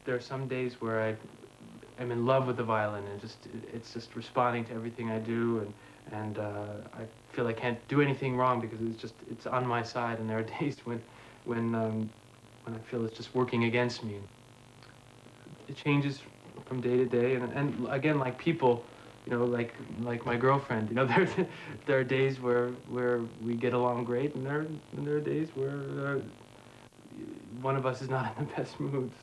there are some days where I'm in love with the violin, and it's just responding to everything I do, and I feel I can't do anything wrong because it's on my side. And there are days when I feel it's just working against me. It changes from day to day, and again, like people, you know, like my girlfriend, you know, there are days where we get along great, and there are days where one of us is not in the best moods.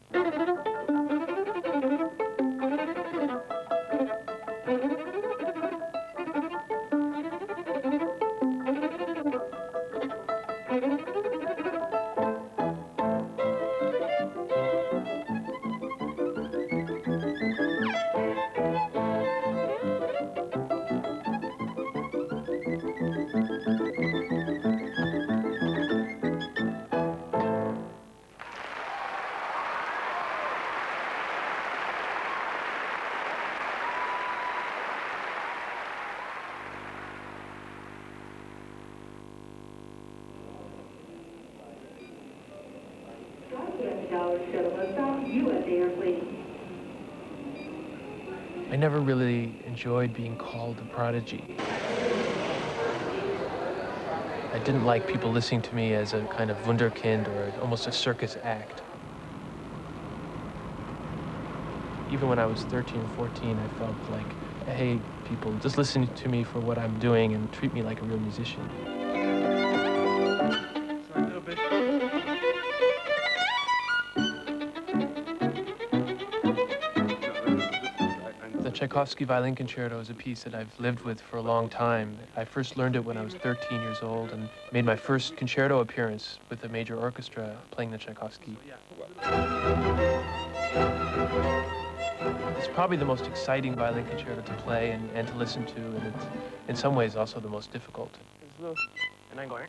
I never really enjoyed being called a prodigy. I didn't like people listening to me as a kind of wunderkind or almost a circus act. Even when I was 13 or 14, I felt like, hey, people, just listen to me for what I'm doing and treat me like a real musician. Sorry, a little bit. The Tchaikovsky Violin Concerto is a piece that I've lived with for a long time. I first learned it when I was 13 years old and made my first concerto appearance with a major orchestra playing the Tchaikovsky. It's probably the most exciting violin concerto to play and to listen to, and it's in some ways also the most difficult. And I'm going,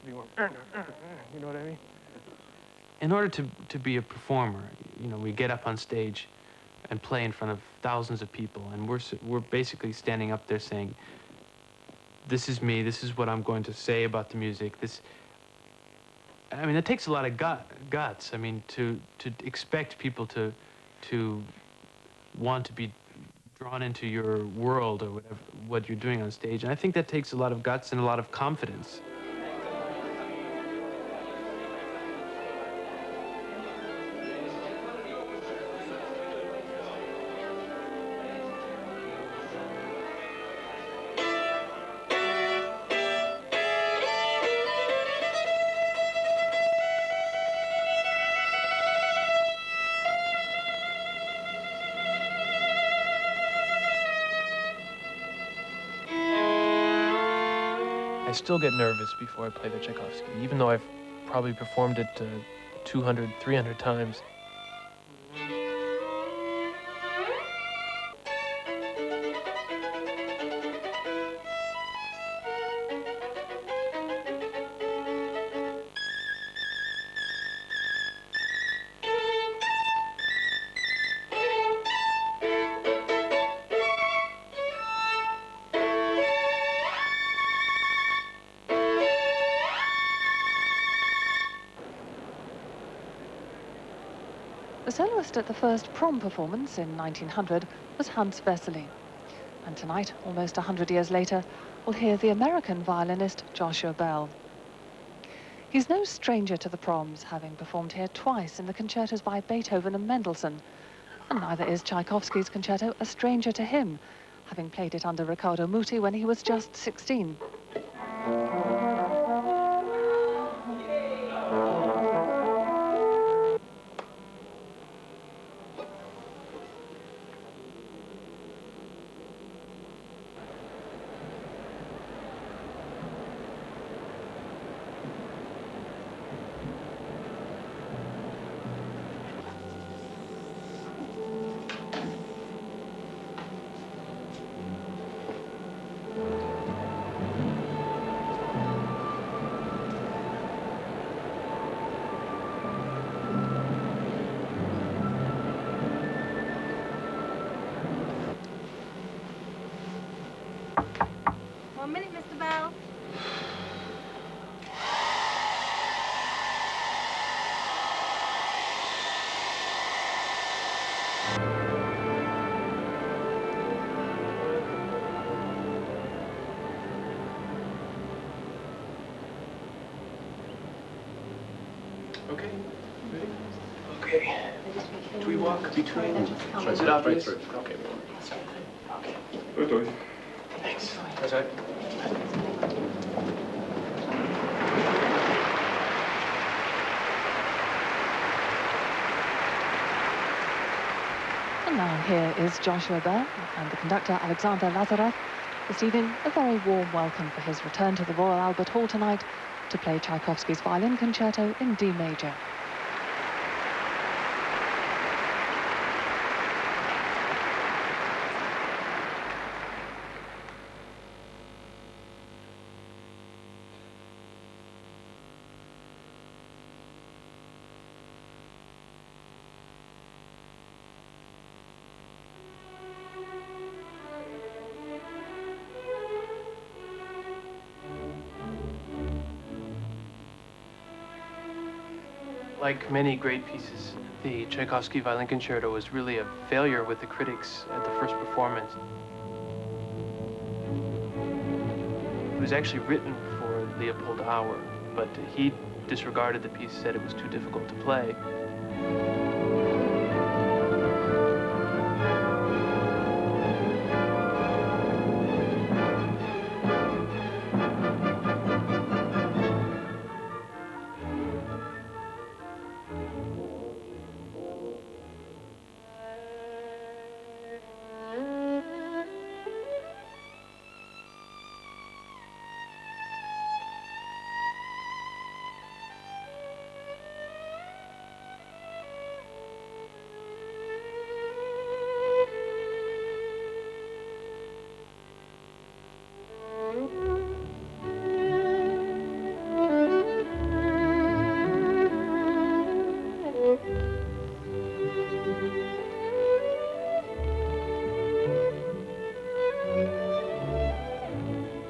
you know what I mean? In order to be a performer, you know, we get up on stage and play in front of thousands of people, and we're basically standing up there saying, this is me, this is what I'm going to say about the music. I mean, it takes a lot of guts. I mean, to expect people to want to be drawn into your world or whatever, what you're doing on stage. And I think that takes a lot of guts and a lot of confidence. I still get nervous before I play the Tchaikovsky, even though I've probably performed it 200, 300 times. The soloist at the first prom performance in 1900 was Hans Wessely. And tonight, almost 100 years later, we'll hear the American violinist Joshua Bell. He's no stranger to the proms, having performed here twice in the concertos by Beethoven and Mendelssohn. And neither is Tchaikovsky's concerto a stranger to him, having played it under Riccardo Muti when he was just 16. One minute, Mr. Bell. Okay. Ready? Okay. Do we walk between? Is it obvious? Okay. Okay. Good. Thanks. That's right. And now here is Joshua Bell and the conductor Alexander Lazarev receiving a very warm welcome for his return to the Royal Albert Hall tonight to play Tchaikovsky's Violin Concerto in D major. Like many great pieces, the Tchaikovsky Violin Concerto was really a failure with the critics at the first performance. It was actually written for Leopold Auer, but he disregarded the piece, said it was too difficult to play.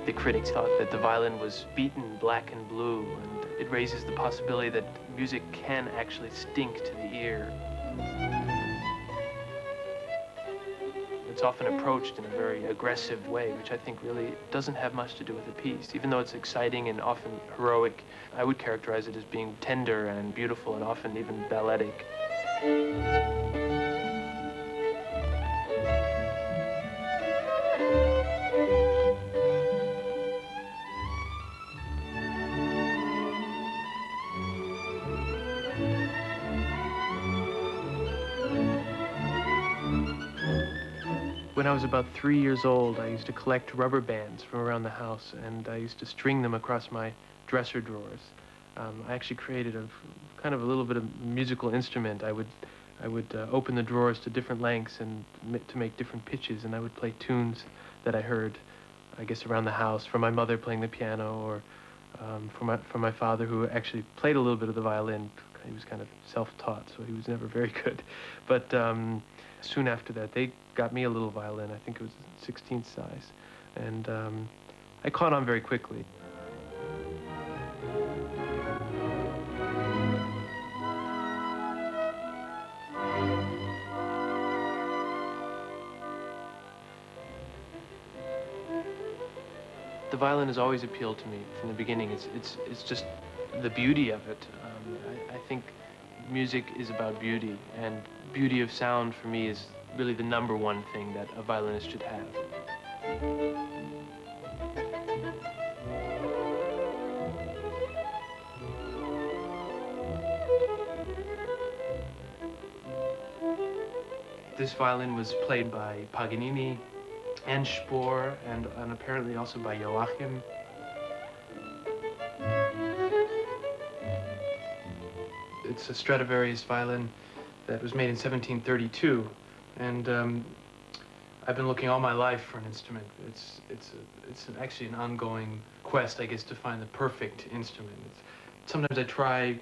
The critics thought that the violin was beaten black and blue, and it raises the possibility that music can actually stink to the ear. It's often approached in a very aggressive way, which I think really doesn't have much to do with the piece. Even though it's exciting and often heroic, I would characterize it as being tender and beautiful and often even balletic. When I was about 3 years old, I used to collect rubber bands from around the house, and I used to string them across my dresser drawers. I actually created kind of a little bit of musical instrument. I would open the drawers to different lengths and to make different pitches, and I would play tunes that I heard, I guess, around the house, from my mother playing the piano, or from my father, who actually played a little bit of the violin. He was kind of self-taught, so he was never very good. But soon after that, they got me a little violin. I think it was 16th size. And I caught on very quickly. The violin has always appealed to me from the beginning. It's just the beauty of it. I think music is about beauty, and beauty of sound for me is really the #1 thing that a violinist should have. This violin was played by Paganini and Spohr, and apparently also by Joachim. It's a Stradivarius violin that was made in 1732, and I've been looking all my life for an instrument. It's actually an ongoing quest, I guess, to find the perfect instrument. Sometimes I try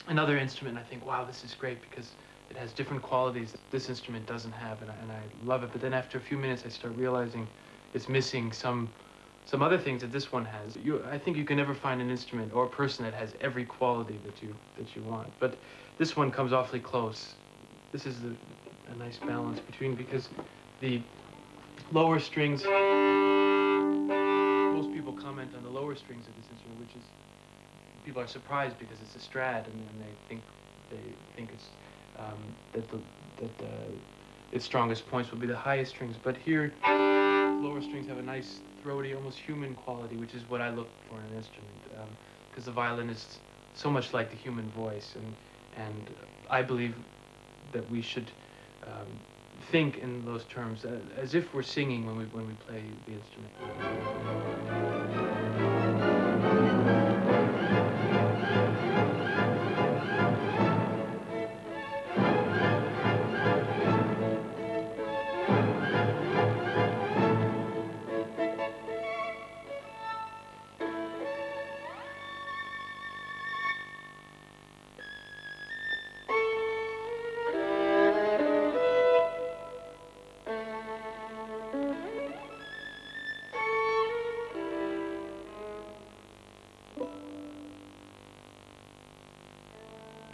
another instrument and I think, wow, this is great because it has different qualities that this instrument doesn't have, and I love it. But then after a few minutes, I start realizing it's missing some other things that this one has. I think you can never find an instrument or a person that has every quality that you want. But this one comes awfully close. This is a nice balance between, because the lower strings, most people comment on the lower strings of this instrument, which is people are surprised because it's a Strad, and they think it's that its strongest points will be the highest strings. But here, lower strings have a nice throaty, almost human quality, which is what I look for in an instrument, because the violin is so much like the human voice, and I believe that we should think in those terms, as if we're singing when we play the instrument.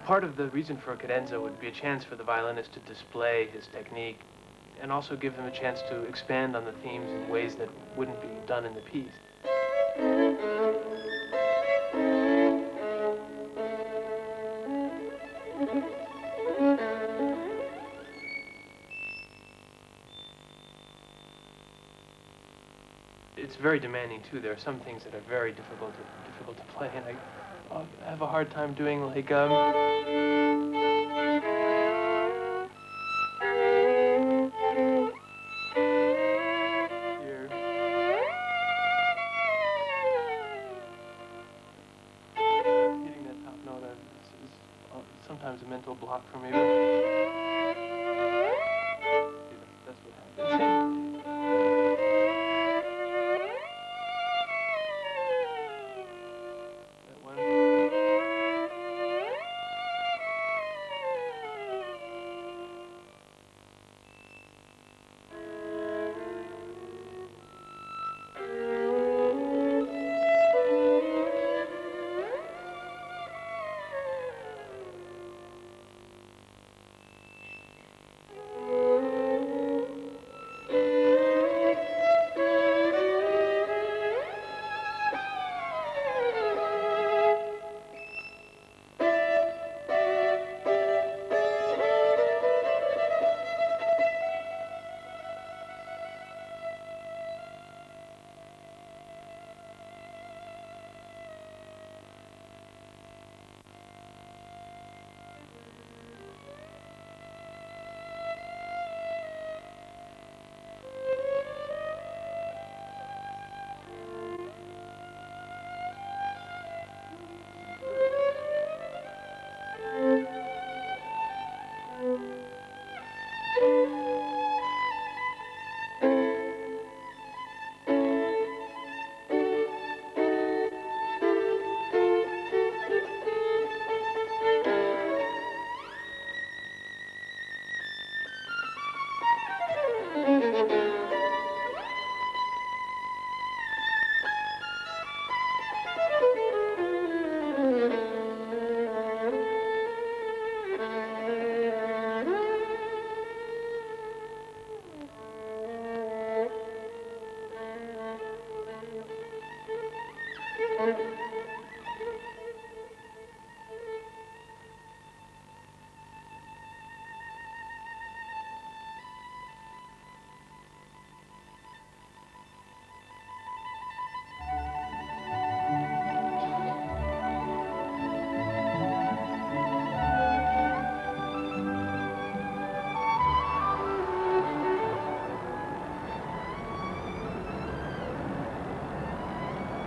Part of the reason for a cadenza would be a chance for the violinist to display his technique and also give him a chance to expand on the themes in ways that wouldn't be done in the piece. It's very demanding too. There are some things that are very difficult to play, and I have a hard time doing like here. Hitting that top note is sometimes a mental block for me. That's what happens.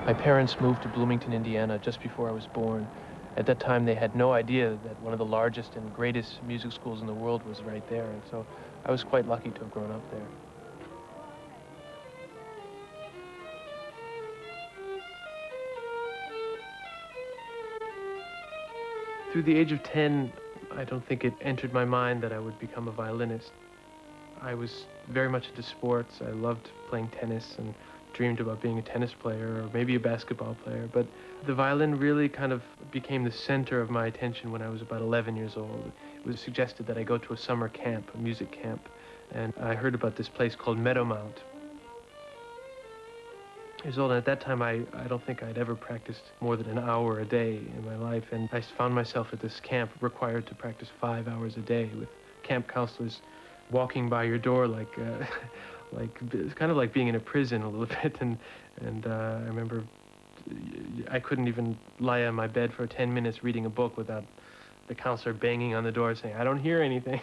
My parents moved to Bloomington, Indiana just before I was born. At that time, they had no idea that one of the largest and greatest music schools in the world was right there, and so I was quite lucky to have grown up there. Through the age of 10, I don't think it entered my mind that I would become a violinist. I was very much into sports. I loved playing tennis and dreamed about being a tennis player or maybe a basketball player, but the violin really kind of became the center of my attention when I was about 11 years old. It was suggested that I go to a summer camp, a music camp, and I heard about this place called Meadowmount. years old, and at that time I don't think I'd ever practiced more than an hour a day in my life, and I found myself at this camp required to practice 5 hours a day with camp counselors walking by your door like it's kind of like being in a prison a little bit, and I remember I couldn't even lie on my bed for 10 minutes reading a book without the counselor banging on the door saying, "I don't hear anything."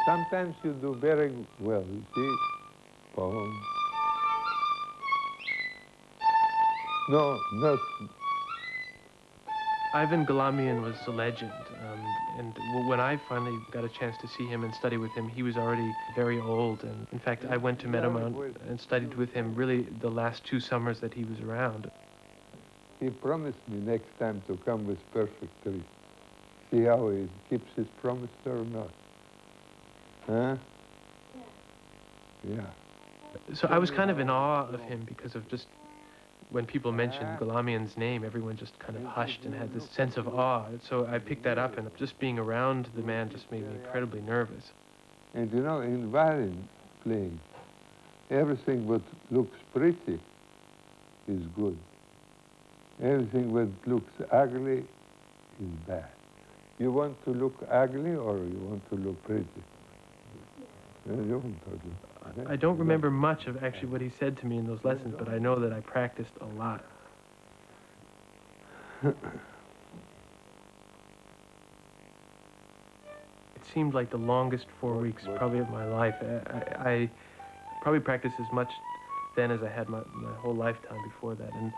Sometimes you do very well, you see. Boom. No, not. Ivan Galamian was a legend, and when I finally got a chance to see him and study with him, he was already very old, and in fact I went to Meadowmount and studied with him really the last 2 summers that he was around. He promised me next time to come with perfect tree. See how he keeps his promise or not. Huh? Yeah. So I was kind of in awe of him because of just when people mentioned Galamian's name, everyone just kind of hushed and had this sense of awe. So I picked that up, and just being around the man just made me incredibly nervous. And you know, in violin playing, everything that looks pretty is good. Everything that looks ugly is bad. You want to look ugly or you want to look pretty? I don't remember much of actually what he said to me in those lessons, but I know that I practiced a lot. It seemed like the longest 4 weeks probably of my life. I probably practiced as much then as I had my whole lifetime before that. And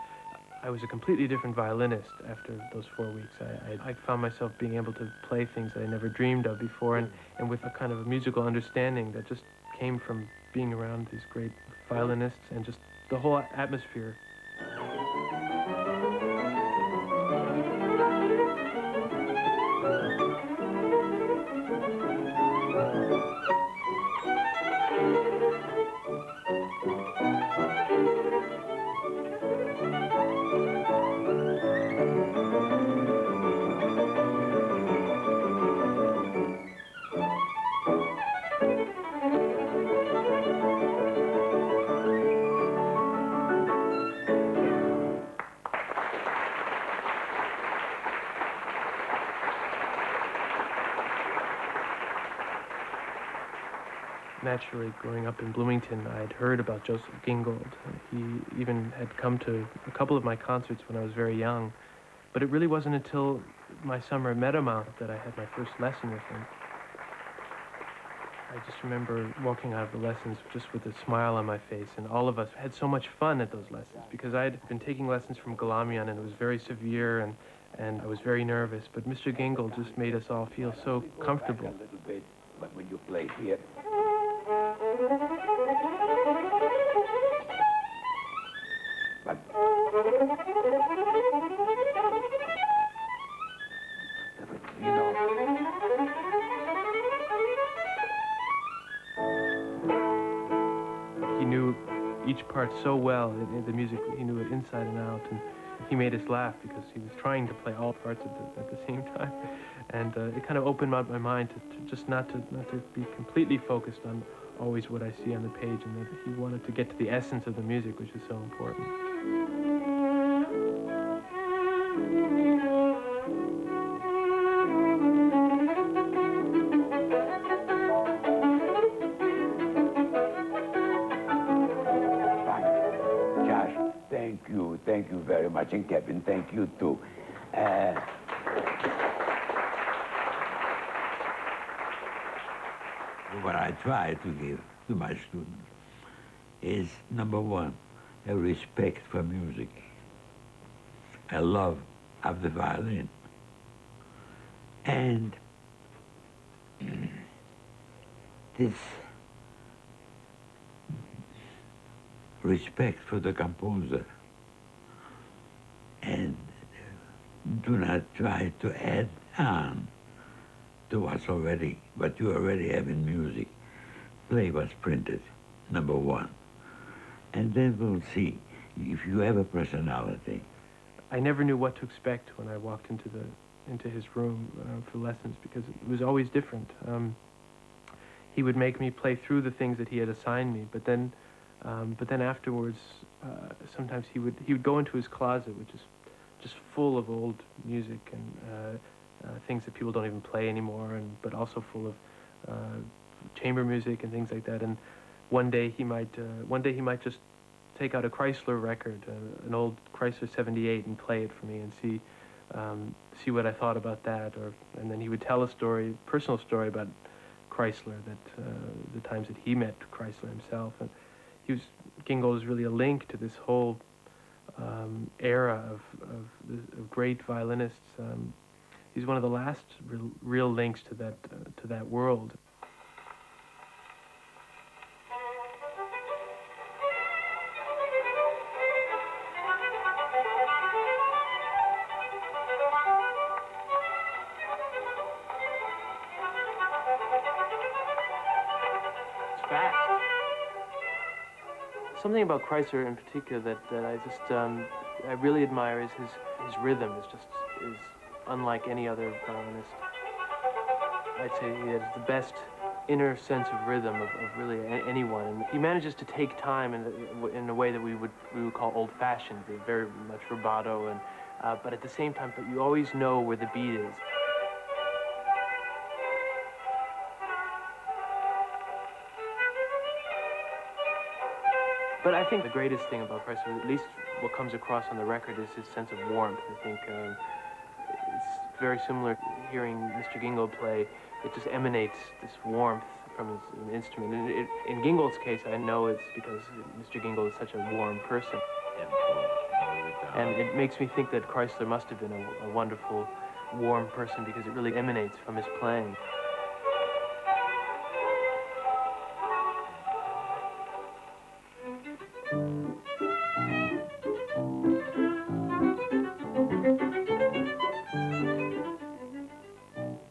I was a completely different violinist after those 4 weeks. I found myself being able to play things that I never dreamed of before, and with a kind of a musical understanding that just came from being around these great violinists and just the whole atmosphere. Naturally, growing up in Bloomington, I had heard about Joseph Gingold. He even had come to a couple of my concerts when I was very young. But it really wasn't until my summer at Meadowmount that I had my first lesson with him. I just remember walking out of the lessons just with a smile on my face, and all of us had so much fun at those lessons because I had been taking lessons from Galamian, and it was very severe, and I was very nervous. But Mr. Gingold just made us all feel so comfortable. A little bit, but when you play here. But you know. He knew each part so well in the music. He knew it inside and out, and he made us laugh because he was trying to play all parts at the same time. And it kind of opened up my mind to just not to be completely focused on always what I see on the page, and that he wanted to get to the essence of the music, which is so important. Josh, thank you very much, and Kevin, thank you too. What I try to give to my students is, number one, a respect for music, a love of the violin, and this respect for the composer, and do not try to add on to what you already have in music. Play what's printed, number one. And then we'll see if you have a personality. I never knew what to expect when I walked into his room for lessons because it was always different. he would make me play through the things that he had assigned me. But then afterwards, sometimes he would go into his closet, which is just full of old music and things that people don't even play anymore, but also full of chamber music and things like that. And one day he might just take out a Kreisler record, an old Kreisler 78, and play it for me and see what I thought about that. And then he would tell a personal story about Kreisler, that the times that he met Kreisler himself. And Gingold is really a link to this whole era of great violinists. He's one of the last real links to that world. It's fast. Something about Kreisler in particular that I really admire is his rhythm. Is unlike any other violinist. I'd say he has the best inner sense of rhythm of really anyone. And he manages to take time in a way that we would call old-fashioned, very much rubato, but at the same time, but you always know where the beat is. But I think the greatest thing about Kreisler, at least what comes across on the record, is his sense of warmth. I think it's very similar hearing Mr. Gingold play. It just emanates this warmth from his instrument. And in Gingold's case, I know it's because Mr. Gingold is such a warm person. And it makes me think that Kreisler must have been a wonderful, warm person because it really emanates from his playing.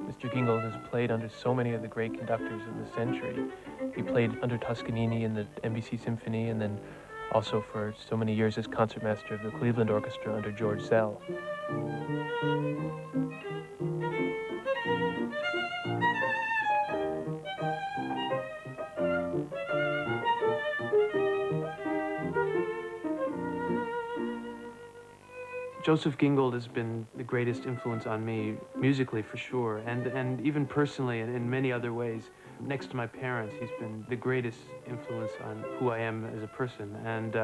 Mr. Gingold has played under so many of the great conductors of the century. He played under Toscanini in the NBC Symphony, and then also for so many years as concertmaster of the Cleveland Orchestra under George Szell. Joseph Gingold has been the greatest influence on me, musically for sure, and even personally and in many other ways. Next to my parents, he's been the greatest influence on who I am as a person, and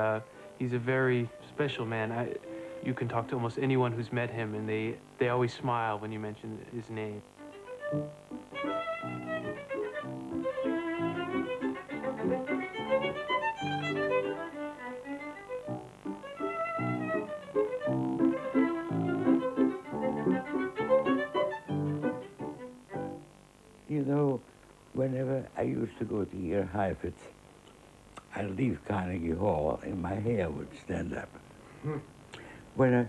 he's a very special man. You can talk to almost anyone who's met him, and they always smile when you mention his name. You know, whenever I used to go to hear Heifetz, I'd leave Carnegie Hall and my hair would stand up. When I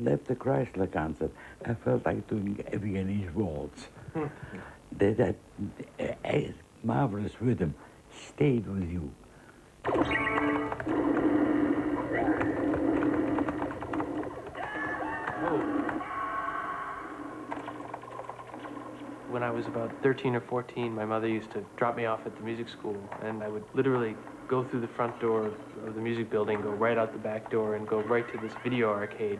left the Kreisler concert, I felt like doing a Viennese waltz. That marvelous rhythm stayed with you. When I was about 13 or 14, my mother used to drop me off at the music school, and I would literally go through the front door of the music building, go right out the back door, and go right to this video arcade.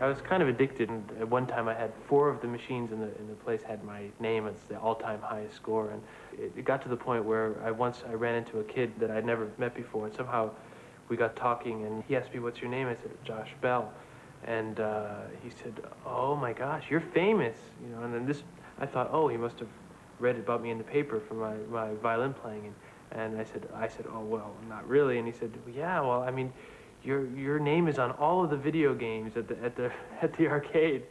I was kind of addicted, and at one time I had 4 of the machines in the place had my name as the all-time highest score, and it got to the point where I ran into a kid that I'd never met before, and somehow we got talking, and he asked me, "What's your name?" I said, "Josh Bell." And he said, "Oh my gosh, you're famous," you know. And then I thought, oh, he must have read about me in the paper for my violin playing. And I said, "Oh well, not really." And he said, "Well, yeah, well, I mean, your name is on all of the video games at the arcade."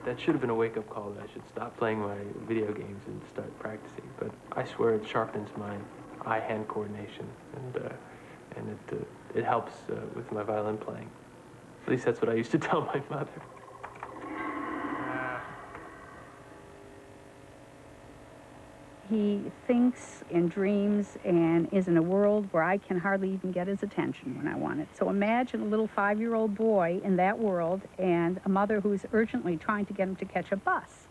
That should have been a wake-up call that I should stop playing my video games and start practicing. But I swear it sharpens my eye-hand coordination, and it helps with my violin playing. At least that's what I used to tell my mother. He thinks and dreams and is in a world where I can hardly even get his attention when I want it. So imagine a little 5-year-old boy in that world and a mother who's urgently trying to get him to catch a bus.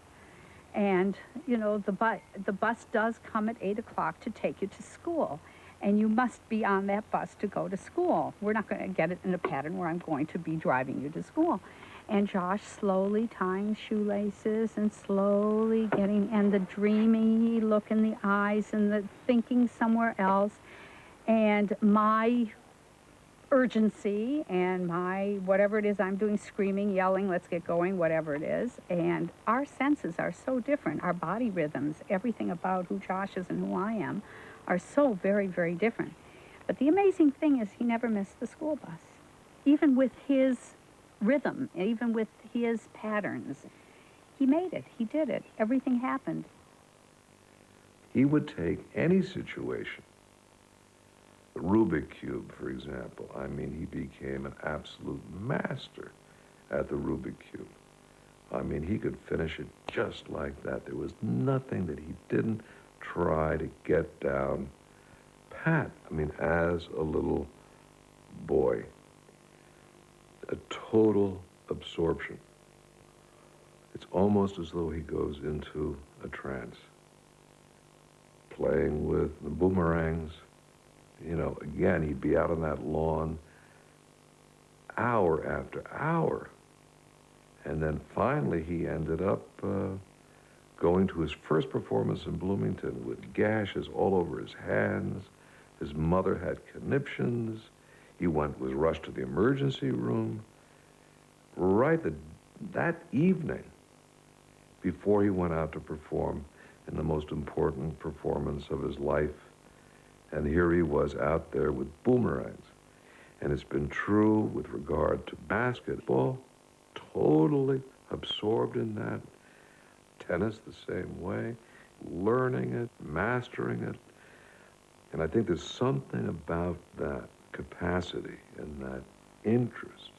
And, you know, the bus does come at 8 o'clock to take you to school. And you must be on that bus to go to school. We're not going to get it in a pattern where I'm going to be driving you to school. And Josh slowly tying shoelaces and slowly getting, and the dreamy look in the eyes and the thinking somewhere else. And my urgency and my whatever it is I'm doing, screaming, yelling, let's get going, whatever it is. And our senses are so different. Our body rhythms, everything about who Josh is and who I am are so very, very different. But the amazing thing is he never missed the school bus. Even with his rhythm, even with his patterns, he made it, he did it, everything happened. He would take any situation, the Rubik Cube, for example. I mean, he became an absolute master at the Rubik Cube. I mean, he could finish it just like that. There was nothing that he didn't try to get down pat. I mean, as a little boy, a total absorption. It's almost as though he goes into a trance. Playing with the boomerangs, you know, again, he'd be out on that lawn hour after hour. And then finally he ended up going to his first performance in Bloomington with gashes all over his hands. His mother had conniptions. He was rushed to the emergency room. Right that evening, before he went out to perform in the most important performance of his life. And here he was out there with boomerangs. And it's been true with regard to basketball, totally absorbed in that. Tennis the same way, learning it, mastering it. And I think there's something about that capacity and that interest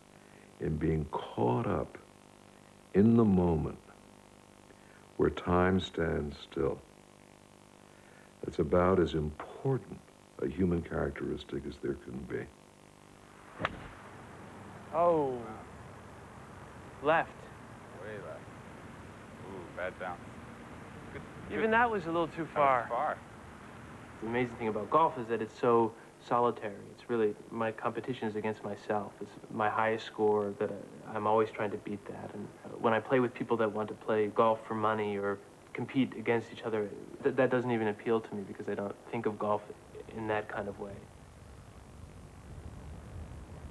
in being caught up in the moment where time stands still. It's about as important a human characteristic as there can be. Oh. Left. Way left. Ooh, bad bounce. Good. Even that was a little too far. That was far. The amazing thing about golf is that it's so solitary. It's really, my competition is against myself. It's my highest score that I'm always trying to beat that. And when I play with people that want to play golf for money or compete against each other, that doesn't even appeal to me because I don't think of golf in that kind of way.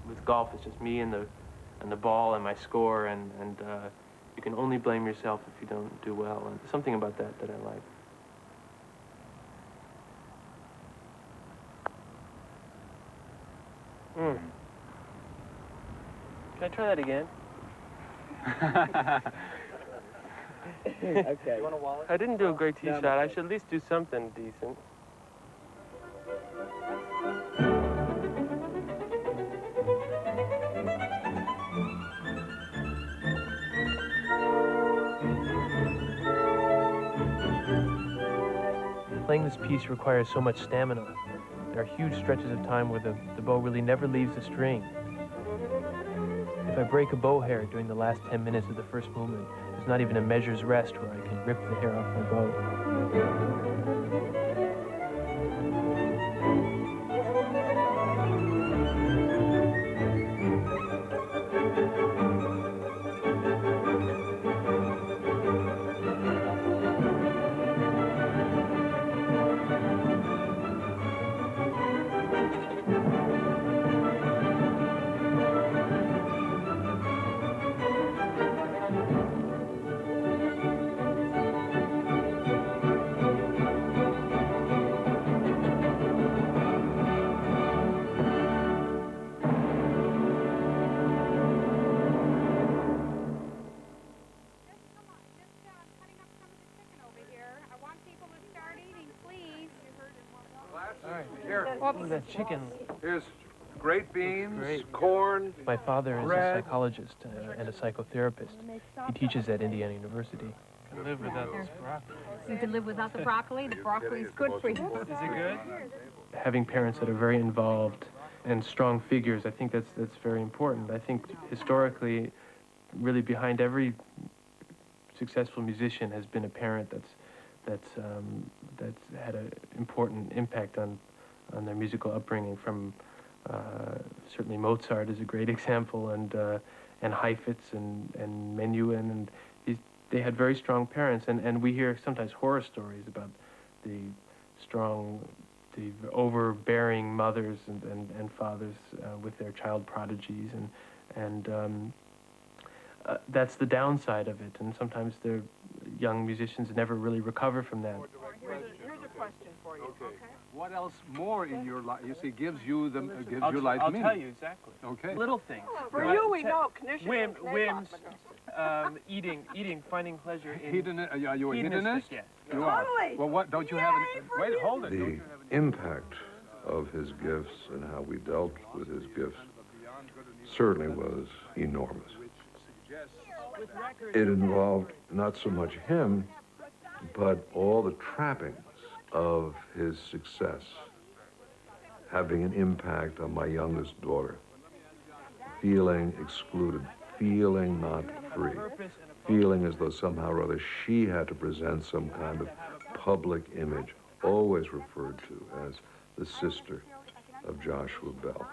With golf, it's just me and the ball and my score, and you can only blame yourself if you don't do well. And there's something about that I like. Can I try that again? Okay. You want a wallet? I didn't do a great tee shot. I should at least do something decent. Playing this piece requires so much stamina. There are huge stretches of time where the bow really never leaves the string. If I break a bow hair during the last 10 minutes of the first movement, there's not even a measure's rest where I can rip the hair off my bow. Oh, that chicken. Here's great beans, Great. corn. My father is a Bread. psychologist and a psychotherapist. He teaches at Indiana University. can live without this broccoli. You can live without the broccoli. The broccoli is good for you. Is it good? Having parents that are very involved and strong figures, I think that's very important. I think historically, really behind every successful musician has been a parent that's had an important impact on their musical upbringing. From certainly Mozart is a great example, and Heifetz and Menuhin, and they had very strong parents. And we hear sometimes horror stories about the overbearing mothers and fathers with their child prodigies, and that's the downside of it. And sometimes the young musicians never really recover from that. Here's a question for you. Okay. What else more in your life, you see, gives your life I'll meaning? tell you exactly. Okay. Little things. For you, we know. Whims, eating, finding pleasure in... Are you a hedonist? Yes. You are. Totally. Well, what, don't you have any... Wait, hold it. The impact of his gifts and how we dealt with his gifts certainly was enormous. It involved not so much him, but all the trappings of his success having an impact on my youngest daughter. Feeling excluded, feeling not free, feeling as though somehow or other she had to present some kind of public image, always referred to as the sister of Joshua Bell.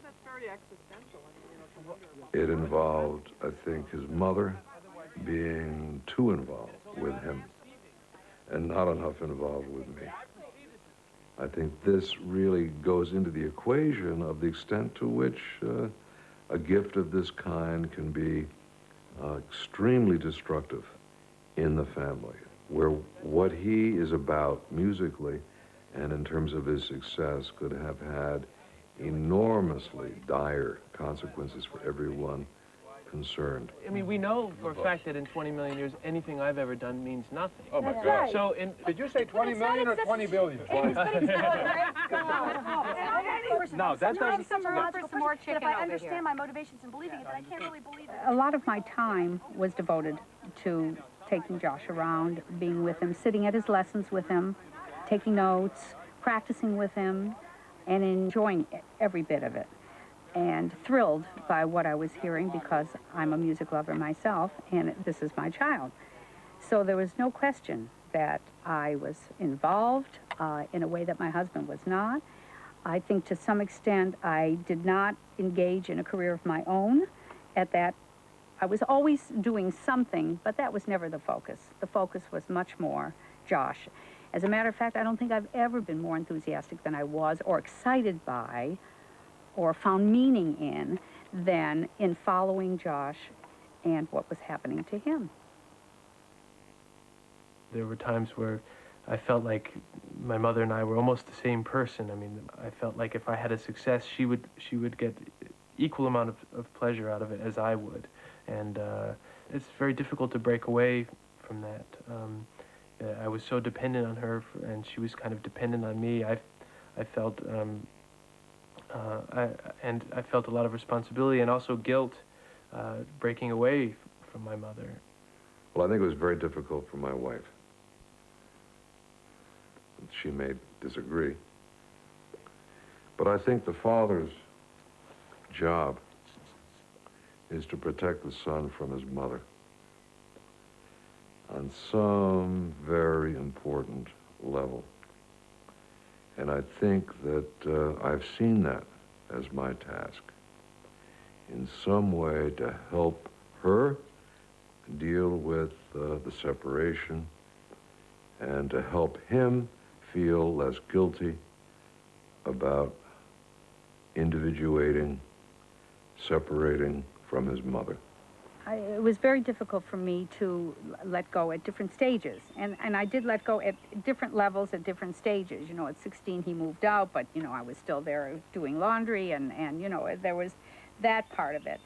That's very existential. It involved, I think, his mother being too involved with him and not enough involved with me. I think this really goes into the equation of the extent to which a gift of this kind can be extremely destructive in the family, where what he is about musically and in terms of his success could have had enormously dire consequences for everyone concerned. I mean, we know for a fact that in 20 million years, anything I've ever done means nothing. Oh, my God. So, Did you say 20 million or 20 billion? No, that doesn't... some more chicken if I understand my motivations in believing it, but I can't really believe it. A lot of my time was devoted to taking Josh around, being with him, sitting at his lessons with him, taking notes, practicing with him, and enjoying every bit of it. And thrilled by what I was hearing because I'm a music lover myself, and this is my child. So there was no question that I was involved in a way that my husband was not. I think to some extent I did not engage in a career of my own at that. I was always doing something, but that was never the focus. The focus was much more Josh. As a matter of fact, I don't think I've ever been more enthusiastic than I was, or excited by, or found meaning in, than in following Josh and what was happening to him. there were times where I felt like my mother and I were almost the same person. I mean, I felt like if I had a success, she would get equal amount of pleasure out of it as I would. And it's very difficult to break away from that. I was so dependent on her, and she was kind of dependent on me. I felt I felt a lot of responsibility and also guilt breaking away from my mother. Well, I think it was very difficult for my wife. She may disagree. But I think the father's job is to protect the son from his mother on some very important level. And I think that I've seen that as my task, in some way to help her deal with the separation and to help him feel less guilty about individuating, separating from his mother. It was very difficult for me to let go at different stages. And I did let go at different levels at different stages. You know, at 16 he moved out, but, you know, I was still there doing laundry and you know, there was that part of it.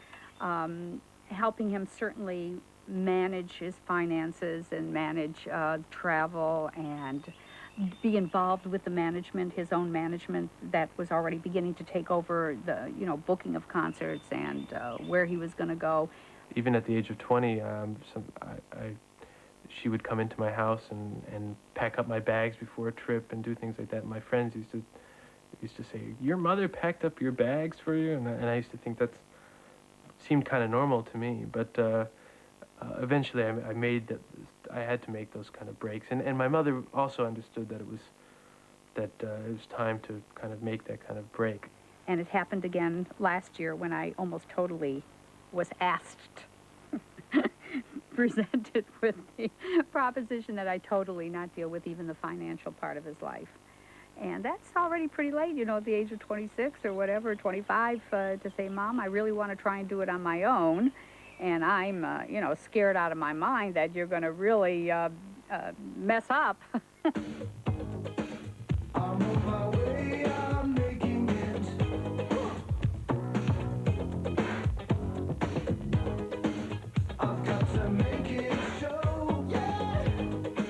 Helping him certainly manage his finances and manage travel and be involved with the management, his own management that was already beginning to take over the, you know, booking of concerts and where he was going to go. Even at the age of 20, she would come into my house and pack up my bags before a trip and do things like that. And my friends used to say, "Your mother packed up your bags for you?" And I used to think that seemed kind of normal to me. But eventually I had to make those kind of breaks. And my mother also understood that it was time to kind of make that kind of break. And it happened again last year when I almost totally was asked, presented with the proposition that I totally not deal with even the financial part of his life. And that's already pretty late, you know, at the age of 26 or whatever, 25, to say, Mom, I really want to try and do it on my own. And I'm, you know, scared out of my mind that you're going to really mess up. I'm on my way, I'm making it. I've got to make it show, yeah.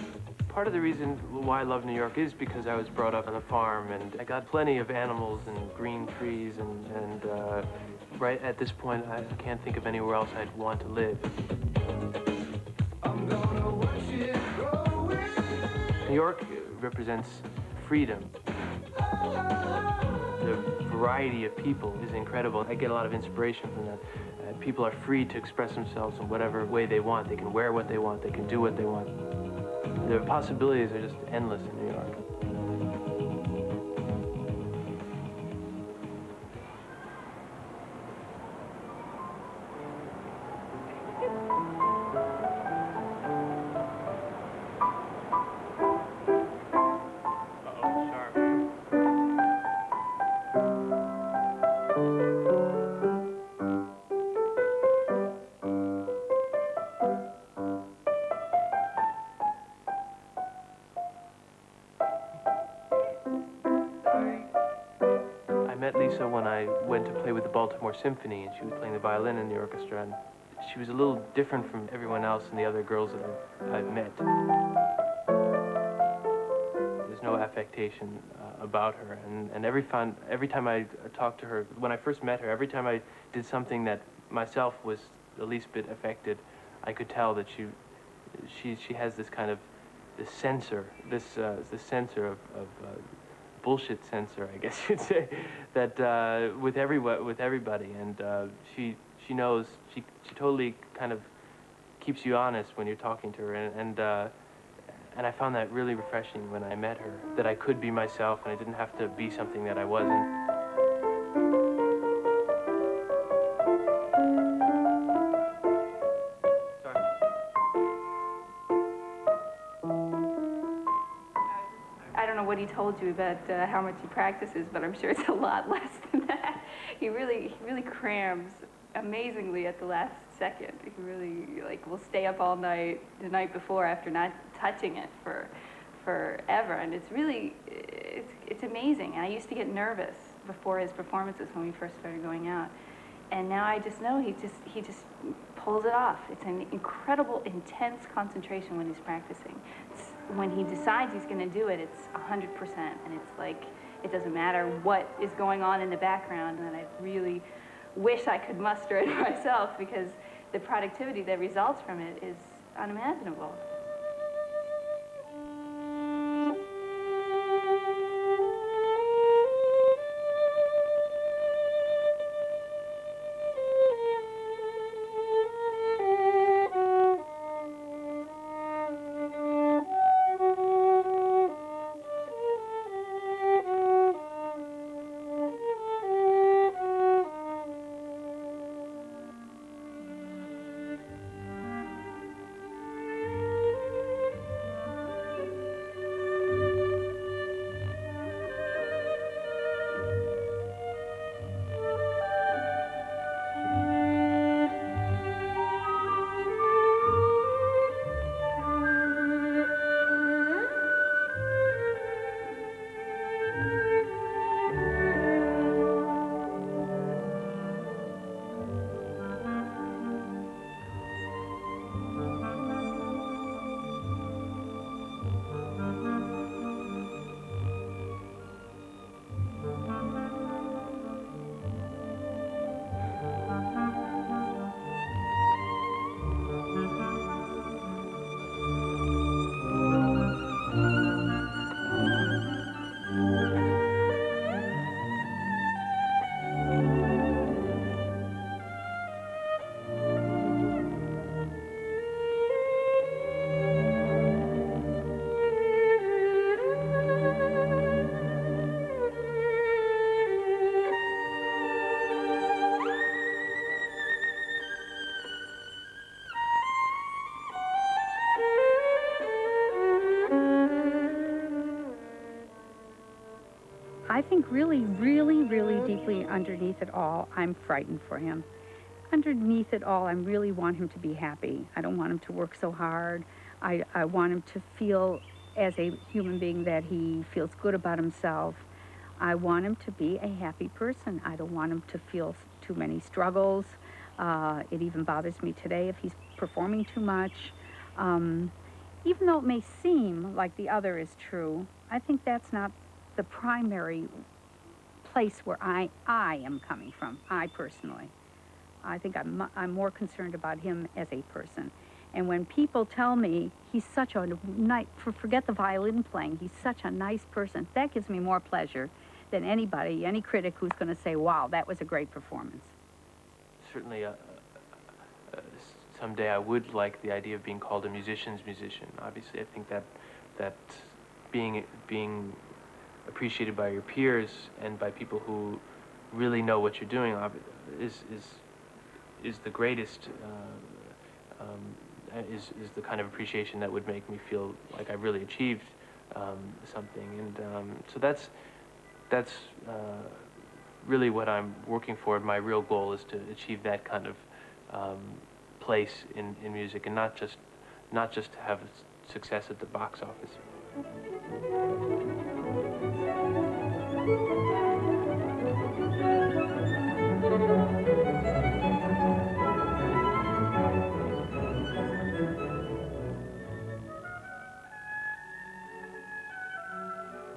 Part of the reason why I love New York is because I was brought up on a farm, and I got plenty of animals and green trees, and right at this point, I can't think of anywhere else I'd want to live. I'm gonna watch it growing. New York represents freedom. The variety of people is incredible. I get a lot of inspiration from that. People are free to express themselves in whatever way they want. They can wear what they want. They can do what they want. The possibilities are just endless in New York. I met Lisa when I went to play with the Baltimore Symphony, and she was playing the violin in the orchestra, and she was a little different from everyone else and the other girls that I've met. There's no affectation about her, and every time I talked to her, when I first met her, every time I did something that myself was the least bit affected, I could tell that she has this kind of this sensor of bullshit sensor, I guess you'd say, that with everybody, and she knows, she totally kind of keeps you honest when you're talking to her, and I found that really refreshing when I met her, that I could be myself and I didn't have to be something that I wasn't. I don't know what he told you about how much he practices, but I'm sure it's a lot less than that. He really crams amazingly at the last second. He really will stay up all night the night before after not touching it for forever, and it's really it's amazing. I used to get nervous before his performances when we first started going out, and now I just know he just pulls it off. It's an incredible, intense concentration when he's practicing. When he decides he's going to do it, it's 100%, and it's like it doesn't matter what is going on in the background, and I really wish I could muster it myself, because the productivity that results from it is unimaginable. I think really, really, really deeply underneath it all, I'm frightened for him. Underneath it all, I really want him to be happy. I don't want him to work so hard. I want him to feel, as a human being, that he feels good about himself. I want him to be a happy person. I don't want him to feel too many struggles. It even bothers me today if he's performing too much. Even though it may seem like the other is true, I think that's not the primary place where I am coming from, I personally. I think I'm more concerned about him as a person. And when people tell me he's such a nice, forget the violin playing, he's such a nice person, that gives me more pleasure than anybody, any critic who's going to say, wow, that was a great performance. Certainly, someday I would like the idea of being called a musician's musician. Obviously, I think that being appreciated by your peers and by people who really know what you're doing is the greatest, is the kind of appreciation that would make me feel like I really achieved something. And so that's really what I'm working for. My real goal is to achieve that kind of place in music, and not just to have success at the box office.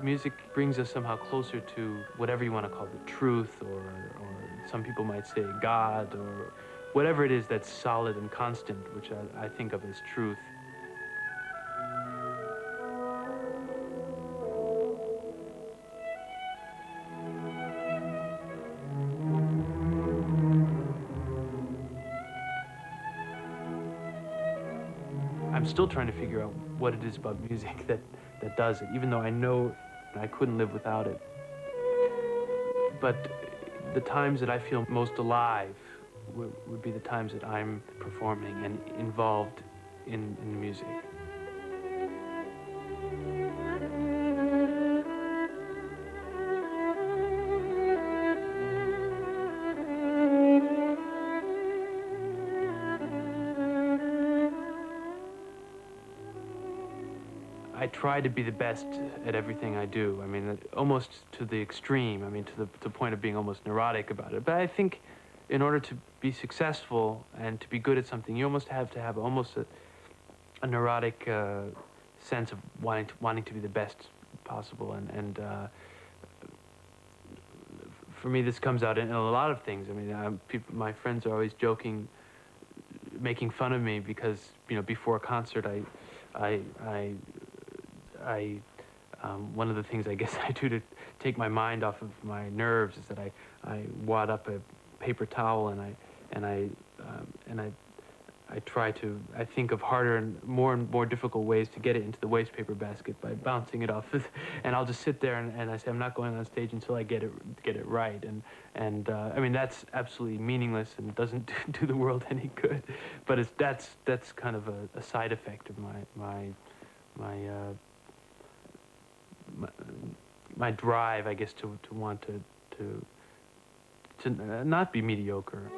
Music brings us somehow closer to whatever you want to call the truth, or some people might say God, or whatever it is that's solid and constant, which I think of as truth. I'm still trying to figure out what it is about music that does it, even though I know I couldn't live without it. But the times that I feel most alive would be the times that I'm performing and involved in music. I try to be the best at everything I do. I mean, almost to the extreme. I mean, to the point of being almost neurotic about it. But I think in order to be successful and to be good at something, you almost have to have almost a neurotic sense of wanting to be the best possible. And for me, this comes out in a lot of things. I mean, my friends are always joking, making fun of me because, you know, before a concert, one of the things I guess I do to take my mind off of my nerves is that I wad up a paper towel and I think of harder and more difficult ways to get it into the waste paper basket by bouncing it off, and I'll just sit there and I say I'm not going on stage until I get it right, and I mean that's absolutely meaningless and doesn't do the world any good, but that's kind of a side effect of my drive, I guess, to want to not be mediocre.